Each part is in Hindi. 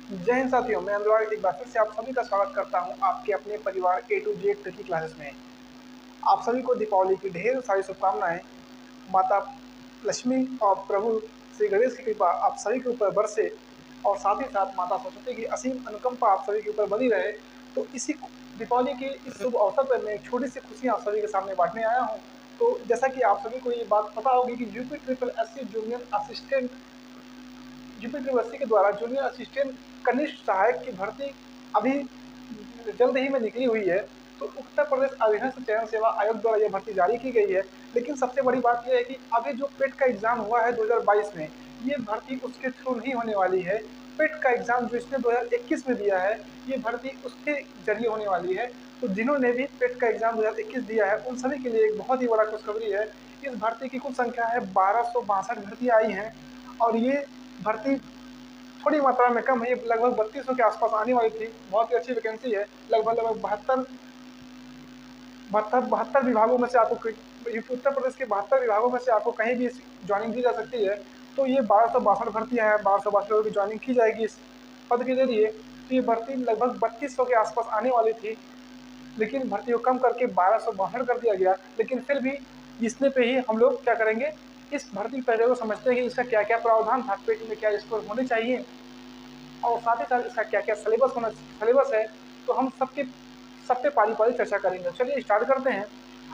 जय हिंद साथियों, मैं अनुराग एक बार फिर से आप सभी का स्वागत करता हूं आपके अपने परिवार ए टू जेड ट्रिकी क्लासेस में। आप सभी को दीपावली की ढेर सारी शुभकामनाएं। माता लक्ष्मी और प्रभु श्री गणेश की कृपा आप सभी के ऊपर बरसे और साथ ही साथ माता सरस्वती की असीम अनुकंपा आप सभी के ऊपर बनी रहे। तो इसी दीपावली के इस शुभ अवसर पर मैं एक छोटी सी खुशियां आप सभी के सामने बांटने आया हूं। तो जैसा कि आप सभी को ये बात पता होगी कि UP triple SC junior assistant UP university के द्वारा जूनियर असिस्टेंट कनिष्ठ सहायक की भर्ती अभी जल्द ही में निकली हुई है। तो उत्तर प्रदेश अधीनस्थ चयन सेवा आयोग द्वारा यह भर्ती जारी की गई है। लेकिन सबसे बड़ी बात यह है कि अभी जो पेट का एग्जाम हुआ है 2022 में, ये भर्ती उसके थ्रू नहीं होने वाली है। पेट का एग्जाम जो इसने 2021 में दिया है, ये भर्ती उसके जरिए होने वाली है। तो जिन्होंने भी पेट का एग्जाम 2021 दिया है उन सभी के लिए एक बहुत ही बड़ा खुशखबरी है। इस भर्ती की कुल संख्या है 1262 भर्तियां आई हैं और ये भर्ती थोड़ी मात्रा में कम है। ये लगभग 3200 के आसपास आने वाली थी। बहुत ही अच्छी वैकेंसी है। लगभग लगभग बहत्तर बहत्तर बहत्तर विभागों में से आपको उत्तर प्रदेश के 72 विभागों में से आपको कहीं भी ज्वाइनिंग दी जा सकती है। तो ये 1262 भर्तियां हैं। 1262 लोगों की ज्वाइनिंग की जाएगी इस पद के जरिए। तो ये भर्ती लगभग 3200 के आसपास आने वाली थी, लेकिन भर्ती को कम करके 1262 कर दिया गया। लेकिन फिर भी इसमें पे ही हम लोग क्या करेंगे, इस भर्ती पहले को समझते हैं कि इसका क्या क्या प्रावधान था, पेट में क्या स्कोर होने चाहिए और साथ ही साथ इसका क्या क्या सिलेबस है। तो हम सब पे पारी पारी चर्चा करेंगे। चलिए स्टार्ट करते हैं।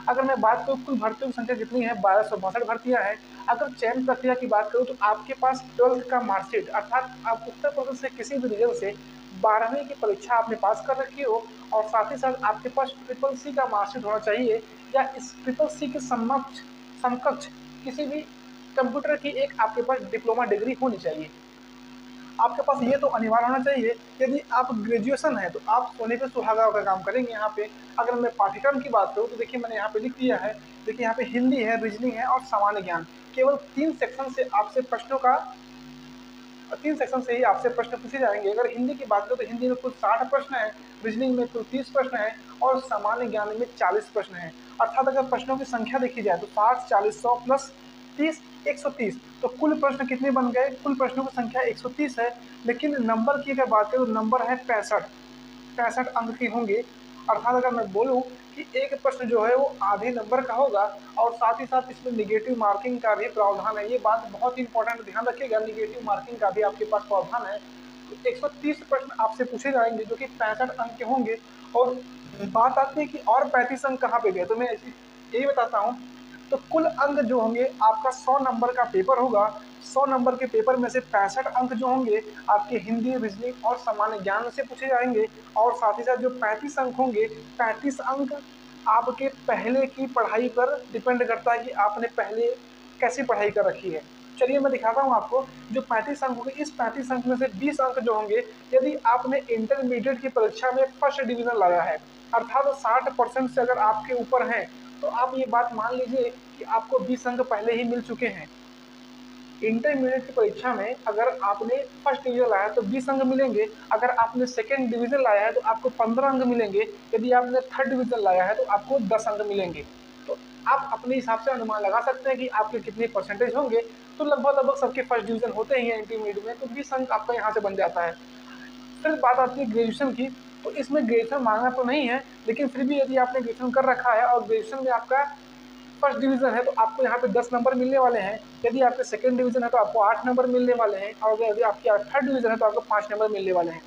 अगर मैं बात करूँ कुल भर्तियों की संख्या कितनी है, 1262 भर्तियां हैं। अगर चयन प्रक्रिया की बात करूँ तो आपके पास 12th का मार्कशीट, अर्थात आप उत्तर प्रदेश से किसी भी रीजन से 12वीं की परीक्षा आपने पास कर रखी हो और साथ ही साथ आपके पास ट्रिपल सी का मार्कशीट होना चाहिए या इस ट्रिपल सी के समकक्ष किसी भी कंप्यूटर की एक आपके पास डिप्लोमा डिग्री होनी चाहिए। आपके पास ये तो अनिवार्य होना चाहिए। यदि आप ग्रेजुएशन है तो आप सोने पे सुहागा का काम करेंगे। यहाँ पे अगर मैं पाठ्यक्रम की बात करूँ तो देखिए मैंने यहाँ पे लिख दिया है। देखिए यहाँ पे हिंदी है, रीजनिंग है और सामान्य ज्ञान। केवल तीन सेक्शन से ही आपसे प्रश्न पूछे जाएंगे। अगर हिंदी की बात करें तो हिंदी में कुल 60 प्रश्न है, रीजनिंग में कुल 30 प्रश्न है और सामान्य ज्ञान में 40 प्रश्न है। अर्थात अगर प्रश्नों की संख्या देखी जाए तो 60 40 100 प्लस 30 130। तो कुल प्रश्न कितने बन गए, कुल प्रश्नों की संख्या 130 है। लेकिन नंबर की अगर बात करें तो नंबर है 65 अंक के होंगे। अर्थात अगर मैं बोलूं कि एक प्रश्न जो है वो आधे नंबर का होगा और साथ ही साथ इसमें निगेटिव मार्किंग का भी प्रावधान है। ये बात बहुत ही इंपॉर्टेंट, ध्यान रखिएगा, निगेटिव मार्किंग का भी आपके पास प्रावधान है। तो 130 प्रश्न आपसे पूछे जाएंगे जो कि 65 अंक के होंगे। और बात आती है कि और 35 अंक कहाँ पे गए, तो मैं यही बताता हूँ। तो कुल अंक जो होंगे आपका 100 नंबर का पेपर होगा। 100 नंबर के पेपर में से 65 अंक जो होंगे आपके हिंदी, रीजनिंग और सामान्य ज्ञान से पूछे जाएंगे। और साथ ही साथ जो 35 अंक होंगे, 35 अंक आपके पहले की पढ़ाई पर डिपेंड करता है कि आपने पहले कैसी पढ़ाई कर रखी है। चलिए मैं दिखाता हूँ आपको। जो 35 अंक होंगे, इस 35 अंक में से 20 अंक जो होंगे यदि आपने इंटरमीडिएट की परीक्षा में फर्स्ट डिवीजन लाया है, अर्थात 60% से अगर आपके ऊपर हैं, तो आप ये बात मान लीजिए कि आपको 20 अंक पहले ही मिल चुके हैं। इंटरमीडिएट की परीक्षा में अगर आपने फर्स्ट डिवीजन लाया तो 20 अंक मिलेंगे। अगर आपने सेकंड डिवीजन लाया है तो आपको 15 अंक मिलेंगे। यदि आपने थर्ड डिवीजन लाया है तो आपको 10 अंक मिलेंगे। तो आप अपने हिसाब से अनुमान लगा सकते हैं कि आपके कितने परसेंटेज होंगे। तो लगभग लगभग सबके फर्स्ट डिवीजन होते ही हैं इंटरमीडिएट में, तो 20 अंक आपका यहाँ से बन जाता है। फिर बात आती है ग्रेजुएशन की। तो इसमें ग्रेजुएशन मांगना तो नहीं है, लेकिन फिर भी यदि आपने ग्रेजुएशन कर रखा है और ग्रेजुएशन में आपका फर्स्ट डिवीजन है तो आपको यहाँ पे 10 नंबर मिलने वाले हैं। यदि आपके सेकंड डिवीजन है तो आपको 8 नंबर मिलने वाले हैं और यदि आपकी थर्ड डिवीजन है तो आपको 5 नंबर मिलने वाले हैं।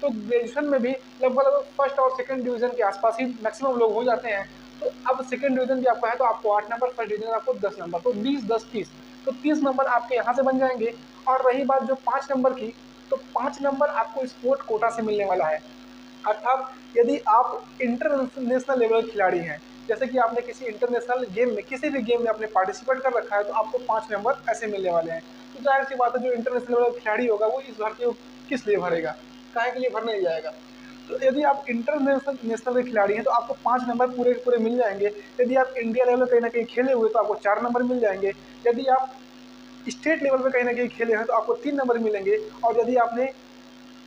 तो ग्रेजुएशन में भी लगभग लगभग फर्स्ट और सेकंड डिवीजन के आसपास ही मैक्सिमम लोग हो जाते हैं। तो अब सेकंड डिवीजन भी आपका है तो आपको 8 नंबर, फर्स्ट डिवीजन आपको 10 नंबर, तो 20 10 30, तो 30 नंबर आपके यहाँ से बन जाएंगे। और रही बात जो 5 नंबर की, तो 5 नंबर आपको स्पोर्ट कोटा से मिलने वाला है। अर्थात यदि आप इंटरनेशनल लेवल के खिलाड़ी हैं, जैसे कि आपने किसी इंटरनेशनल गेम में, किसी भी गेम में आपने पार्टिसिपेट कर रखा है, तो आपको 5 नंबर ऐसे मिलने वाले हैं। तो जाहिर सी बात है जो इंटरनेशनल लेवल का खिलाड़ी होगा वो इस भर्ती को किस लिए भरेगा, काहे के लिए भरने नहीं जाएगा। तो यदि आप नेशनल के खिलाड़ी हैं तो आपको 5 नंबर पूरे के पूरे मिल जाएंगे। यदि आप इंडिया लेवल कहीं ना कहीं खेले हुए तो आपको 4 नंबर मिल जाएंगे। यदि आप स्टेट लेवल पे कहीं ना कहीं खेले हैं तो आपको 3 नंबर मिलेंगे। और यदि आपने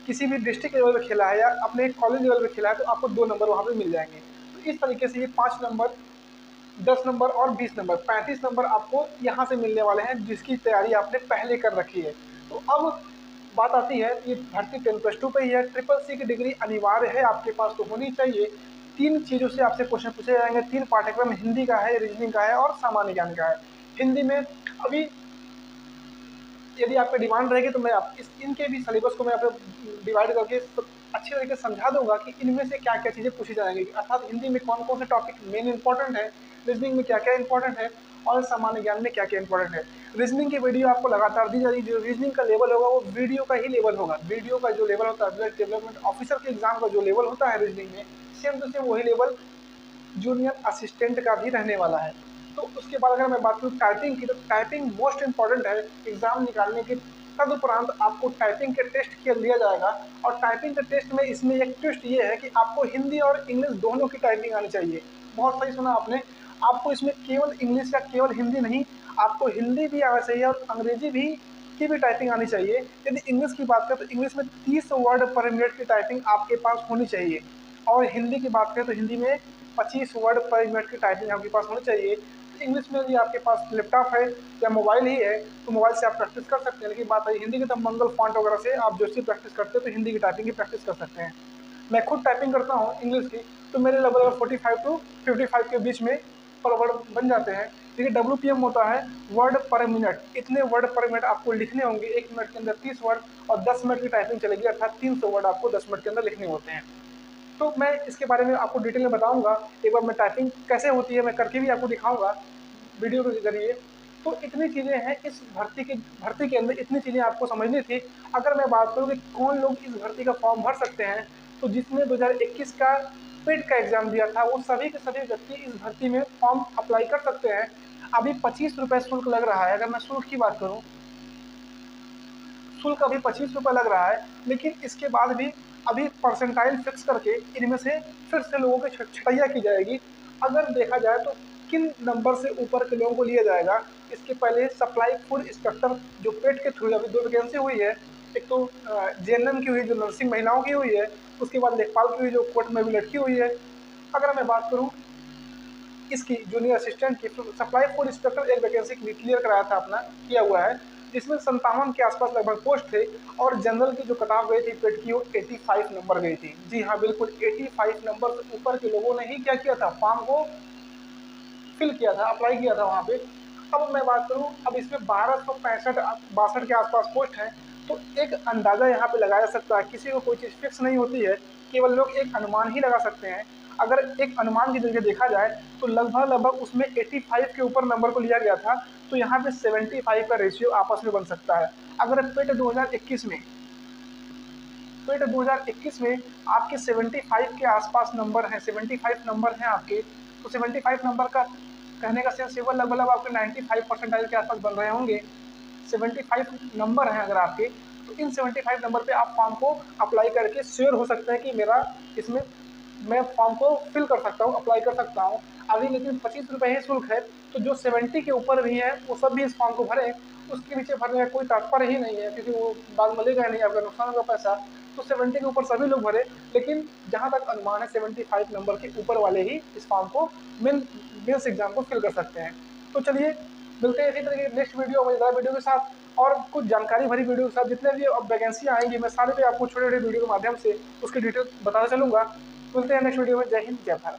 किसी भी डिस्ट्रिक्ट लेवल पे खेला है या अपने कॉलेज लेवल पे खेला है तो आपको 2 नंबर वहाँ पे मिल जाएंगे। तो इस तरीके से ये 5 नंबर, 10 नंबर और 20 नंबर, 35 नंबर आपको यहाँ से मिलने वाले हैं जिसकी तैयारी आपने पहले कर रखी है। तो अब बात आती है ये भर्ती 10+2 पे ही है। ट्रिपल सी की डिग्री अनिवार्य है आपके पास तो होनी चाहिए। 3 चीज़ों से आपसे क्वेश्चन पूछे जाएंगे। 3 पाठ्यक्रम हिंदी का है, रीजनिंग का है और सामान्य ज्ञान का है। हिंदी में अभी यदि आपकी डिमांड रहेगी तो मैं आप इनके भी सिलेबस को मैं आपको डिवाइड करके अच्छे तरीके से समझा दूंगा कि इनमें से क्या क्या चीज़ें पूछी जाएंगी, अर्थात हिंदी में कौन कौन से टॉपिक मेन इंपॉर्टेंट है, रीजनिंग में क्या क्या इंपॉर्टेंट है और सामान्य ज्ञान में क्या क्या इंपॉर्टेंट है। रीजनिंग की वीडियो आपको लगातार दी जाएगी। जो रीजनिंग का लेवल होगा वो वीडियो का ही लेवल होगा। वीडियो का जो लेवल होता है डेवलपमेंट ऑफिसर के एग्जाम का जो लेवल होता है रीजनिंग में, सेम टू सेम वही लेवल जूनियर असिस्टेंट का भी रहने वाला है। तो उसके बाद अगर मैं बात करूँ टाइपिंग की, तो टाइपिंग मोस्ट इंपॉर्टेंट है एग्जाम निकालने के। तदुपरांत आपको टाइपिंग के टेस्ट के लिया जाएगा और टाइपिंग के टेस्ट में इसमें एक ट्विस्ट ये है कि आपको हिंदी और इंग्लिश दोनों की टाइपिंग आनी चाहिए। बहुत सही सुना आपने। आपको इसमें केवल इंग्लिश या केवल हिंदी नहीं, आपको हिंदी भी आना चाहिए और अंग्रेजी भी की भी टाइपिंग आनी चाहिए। यदि इंग्लिश की बात करें तो इंग्लिश में 30 वर्ड पर मिनट की टाइपिंग आपके पास होनी चाहिए और हिंदी की बात करें तो हिंदी में 25 वर्ड पर मिनट की टाइपिंग आपके पास होनी चाहिए। इंग्लिश में यदि आपके पास लैपटॉप है या मोबाइल ही है तो मोबाइल से आप प्रैक्टिस कर सकते हैं, लेकिन बात है हिंदी की तो मंगल फॉन्ट वगैरह से आप जो सी प्रैक्टिस करते हैं तो हिंदी की टाइपिंग की प्रैक्टिस कर सकते हैं। मैं खुद टाइपिंग करता हूँ इंग्लिश की, तो मेरे लगभग 45 टू 55 के बीच में पर वर्ड बन जाते हैं। देखिए WPM होता है वर्ड पर मिनट। इतने वर्ड पर मिनट आपको लिखने होंगे। 1 मिनट के अंदर 30 वर्ड और 10 मिनट की टाइपिंग चलेगी, अर्थात 300 वर्ड आपको 10 मिनट के अंदर लिखने होते हैं। तो मैं इसके बारे में आपको डिटेल में बताऊंगा। एक बार मैं टाइपिंग कैसे होती है मैं करके भी आपको दिखाऊंगा वीडियो के जरिए। तो इतनी चीज़ें हैं इस भर्ती के अंदर, इतनी चीज़ें आपको समझनी थी। अगर मैं बात करूँ कि कौन लोग इस भर्ती का फॉर्म भर सकते हैं, तो जिसने 2021 का पेड का एग्जाम दिया था वो सभी के सभी व्यक्ति इस भर्ती में फॉर्म अप्लाई कर सकते हैं। अभी 25 रुपये शुल्क लग रहा है। अगर मैं शुल्क की बात करूँ, शुल्क अभी 25 रुपये लग रहा है, लेकिन इसके बाद भी अभी परसेंटाइल फिक्स करके इनमें से फिर से लोगों की छटैया की जाएगी। अगर देखा जाए तो किन नंबर से ऊपर के लोगों को लिया जाएगा। इसके पहले सप्लाई फूड इंस्पेक्टर जो पेट के थ्रू अभी 2 वैकेंसी हुई है। एक तो JNM की हुई जो नर्सिंग महिलाओं की हुई है, उसके बाद लेखपाल की हुई जो कोर्ट में भी लटकी हुई है। अगर मैं बात करूँ इसकी जूनियर असिस्टेंट की, सप्लाई फूड इंस्पेक्टर एक वैकेंसी क्लियर कराया था अपना, किया हुआ है, जिसमें 57 के आसपास लगभग पोस्ट थे और जनरल की जो कटाव गई थी पेट की वो 85 नंबर गई थी। जी हाँ बिल्कुल, 85 नंबर से ऊपर के लोगों ने ही क्या किया था, फॉर्म को फिल किया था, अप्लाई किया था वहाँ पे। अब मैं बात करूँ, अब इसमें 1265 के आसपास पोस्ट है। तो एक अंदाजा यहाँ पे लगाया जा सकता है, किसी को कोई चीज़ फिक्स नहीं होती है, केवल लोग एक अनुमान ही लगा सकते हैं। अगर एक अनुमान की जरिए देखा जाए तो लगभग लगभग उसमें 85 के ऊपर नंबर को लिया गया था, तो यहाँ पे 75 का रेशियो आपस में बन सकता है। अगर पेट 2021 में पेट 2021 में आपके 75 के आसपास नंबर हैं, 75 नंबर हैं आपके, तो 75 नंबर का कहने का सेंस केवल लगभग आपके 95 परसेंटाइल के आसपास बन रहे होंगे। 75 नंबर हैं अगर आपके, तो इन 75 नंबर पे आप फॉर्म को अप्लाई करके श्योर हो सकते हैं कि मेरा इसमें मैं फॉर्म को फिल कर सकता हूँ, अप्लाई कर सकता हूँ। अभी लेकिन 25 रुपये ही शुल्क है, तो जो 70 के ऊपर भी है वो सब भी इस फॉर्म को भरें। उसके नीचे भरने का कोई तात्पर्य ही नहीं है, क्योंकि वो बाद मिलेगा नहीं, आपका नुकसान होगा पैसा। तो 70 के ऊपर सभी लोग भरे, लेकिन जहाँ तक अनुमान है 75 नंबर के ऊपर वाले ही इस फॉर्म को मेंस एग्जाम को फिल कर सकते हैं। तो चलिए मिलते हैं इसी तरह के नेक्स्ट वीडियो मजेदार वीडियो के साथ और कुछ जानकारी भरी वीडियो के साथ। जितने भी अब वैकेंसी आएंगी मैं सारे पे आपको छोटे छोटे वीडियो के माध्यम से उसकी डिटेल बताता चलूंगा। मिलते हैं नेक्स्ट वीडियो में। जय हिंद, जय भारत।